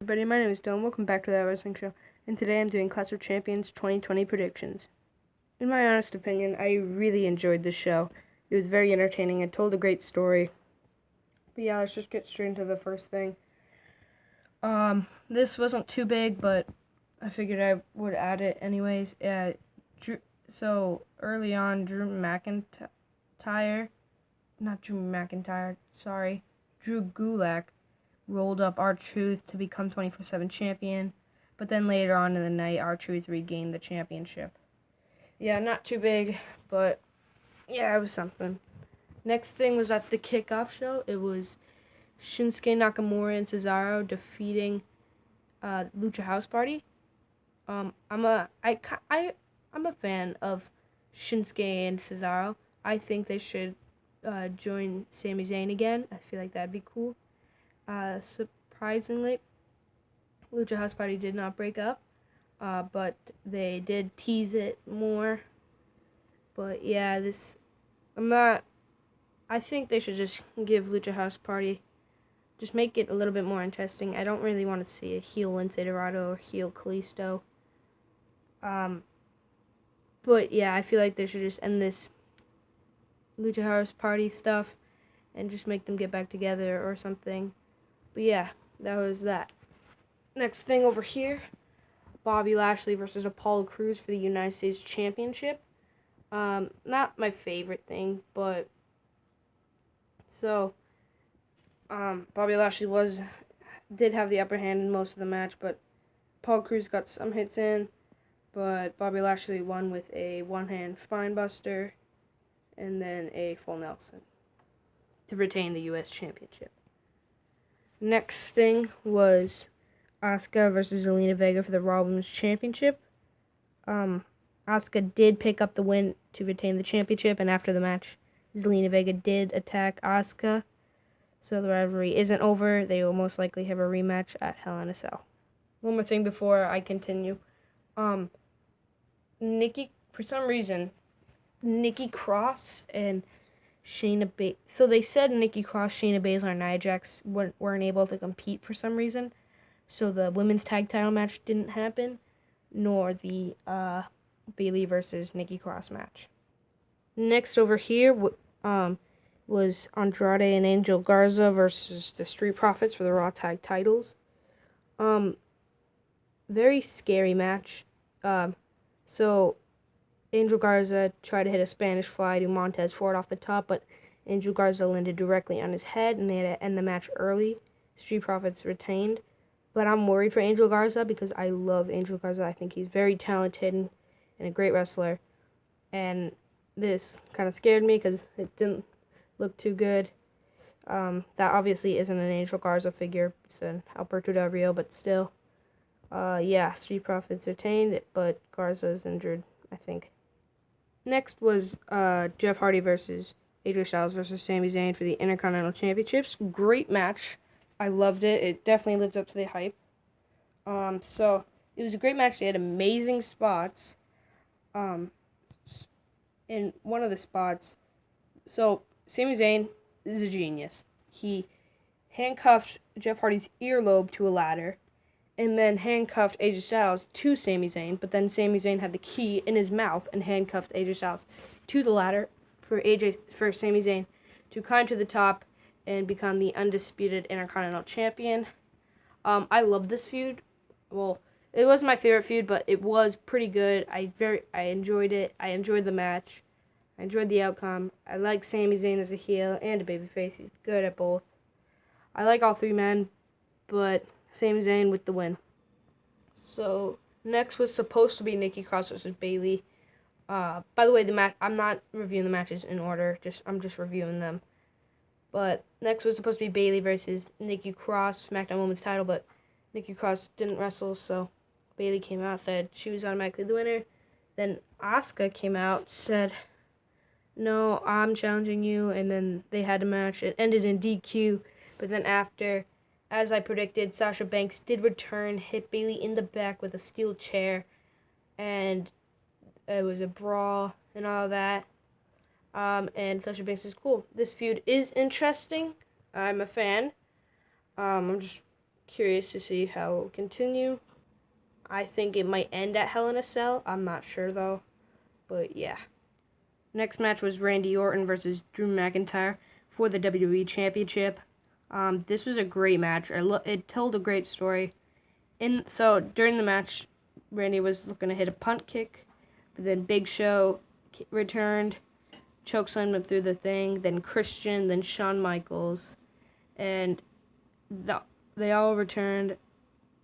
Everybody, my name is Dylan. Welcome back to That Wrestling Show, and today I'm doing Clash of Champions 2020 predictions. In my honest opinion, I really enjoyed this show. It was very entertaining. It told a great story. But yeah, let's just get straight into the first thing. This wasn't too big, but I figured I would add it anyways. So early on, Drew Gulak rolled up R-Truth to become 24/7 champion, but then later on in the night, R-Truth regained the championship. Yeah, not too big, but yeah, it was something. Next thing was at the kickoff show. It was Shinsuke Nakamura and Cesaro defeating Lucha House Party. I'm a fan of Shinsuke and Cesaro. I think they should join Sami Zayn again. I feel like that'd be cool. Surprisingly, Lucha House Party did not break up, but they did tease it more. But yeah, I think they should just give Lucha House Party, just make it a little bit more interesting. I don't really want to see a heel Lince Dorado or heel Kalisto. But yeah, I feel like they should just end this Lucha House Party stuff and just make them get back together or something. But yeah, that was that. Next thing over here, Bobby Lashley versus Apollo Crews for the United States Championship. Not my favorite thing, but so Bobby Lashley did have the upper hand in most of the match, but Apollo Crews got some hits in, but Bobby Lashley won with a one-hand spine buster and then a full Nelson to retain the U.S. Championship. Next thing was Asuka versus Zelina Vega for the Raw Women's Championship. Asuka did pick up the win to retain the championship, and after the match, Zelina Vega did attack Asuka. So the rivalry isn't over. They will most likely have a rematch at Hell in a Cell. One more thing before I continue. For some reason, Nikki Cross and Shayna Baszler. So they said Nikki Cross, Shayna Baszler, and Nia Jax weren't able to compete for some reason. So the women's tag title match didn't happen, nor the Bayley versus Nikki Cross match. Next over here was Andrade and Angel Garza versus the Street Profits for the Raw tag titles. Very scary match. So Angel Garza tried to hit a Spanish fly to Montez Ford off the top, but Angel Garza landed directly on his head, and they had to end the match early. Street Profits retained. But I'm worried for Angel Garza because I love Angel Garza. I think he's very talented and a great wrestler. And this kind of scared me because it didn't look too good. That obviously isn't an Angel Garza figure. It's an Alberto Del Rio, but still. Street Profits retained, but Garza's injured, I think. Next was Jeff Hardy versus AJ Styles versus Sami Zayn for the Intercontinental Championships. Great match. I loved it. It definitely lived up to the hype. So it was a great match. They had amazing spots. In one of the spots, so Sami Zayn is a genius. He handcuffed Jeff Hardy's earlobe to a ladder, and then handcuffed AJ Styles to Sami Zayn. But then Sami Zayn had the key in his mouth and handcuffed AJ Styles to the ladder for Sami Zayn to climb to the top and become the undisputed Intercontinental Champion. I love this feud. Well, it wasn't my favorite feud, but it was pretty good. I enjoyed it. I enjoyed the match. I enjoyed the outcome. I like Sami Zayn as a heel and a babyface. He's good at both. I like all three men, but Sami Zayn with the win. So next was supposed to be Nikki Cross versus Bayley. By the way, the match, I'm not reviewing the matches in order. I'm just reviewing them. But next was supposed to be Bayley versus Nikki Cross, SmackDown Women's title, but Nikki Cross didn't wrestle, so Bayley came out, said she was automatically the winner. Then Asuka came out, said, "No, I'm challenging you," and then they had a match. It ended in DQ, but then after, as I predicted, Sasha Banks did return, hit Bayley in the back with a steel chair, and it was a brawl and all that. And Sasha Banks is cool. This feud is interesting. I'm a fan. I'm just curious to see how it will continue. I think it might end at Hell in a Cell. I'm not sure though, but yeah. Next match was Randy Orton versus Drew McIntyre for the WWE Championship. This was a great match. It told a great story. So during the match, Randy was looking to hit a punt kick, but then Big Show returned, chokeslammed him through the thing. Then Christian, then Shawn Michaels, and they all returned.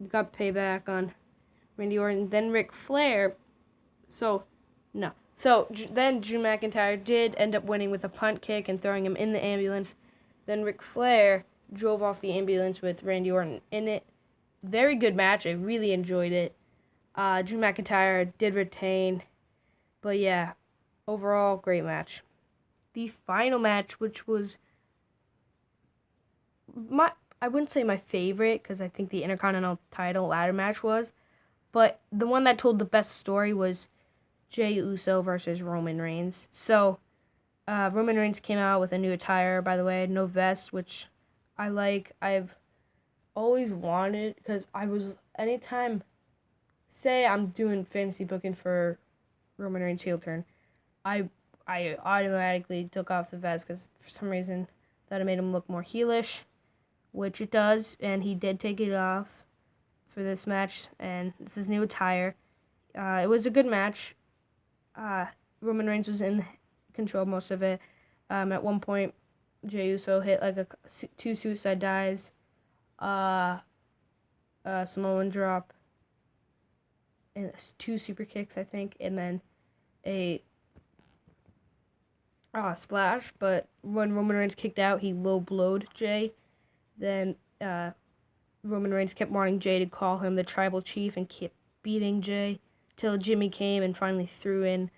Got payback on Randy Orton. Then Ric Flair. Then Drew McIntyre did end up winning with a punt kick and throwing him in the ambulance. Then Ric Flair drove off the ambulance with Randy Orton in it. Very good match. I really enjoyed it. Drew McIntyre did retain. But yeah, overall, great match. The final match, which was I wouldn't say my favorite, because I think the Intercontinental title ladder match was, but the one that told the best story was Jey Uso versus Roman Reigns. So, Roman Reigns came out with a new attire, by the way, no vest, which I like. I've always wanted, because anytime, say I'm doing fantasy booking for Roman Reigns heel turn, I automatically took off the vest, because for some reason that it made him look more heelish, which it does, and he did take it off for this match, and this is his new attire. It was a good match. Roman Reigns was in control most of it. At one point, Jey Uso hit like two suicide dives, Samoan drop, and 2 super kicks, I think, and then a splash. But when Roman Reigns kicked out, he low blowed Jey. Then Roman Reigns kept wanting Jey to call him the tribal chief and kept beating Jey till Jimmy came and finally threw in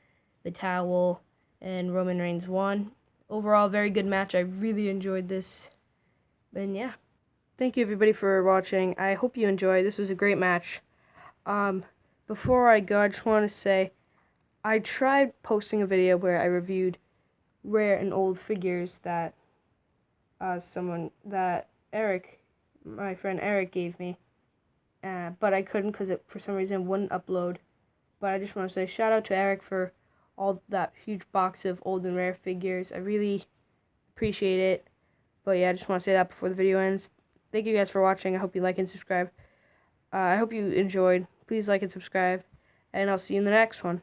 the towel, and Roman Reigns won. Overall, very good match. I really enjoyed this. And yeah. Thank you everybody for watching. I hope you enjoyed. This was a great match. Before I go, I just want to say I tried posting a video where I reviewed rare and old figures that Eric, my friend Eric, gave me. But I couldn't because it, for some reason, wouldn't upload. But I just want to say shout out to Eric for all that huge box of old and rare figures. I really appreciate it. But yeah, I just want to say that before the video ends. Thank you guys for watching. I hope you like and subscribe. I hope you enjoyed. Please like and subscribe. And I'll see you in the next one.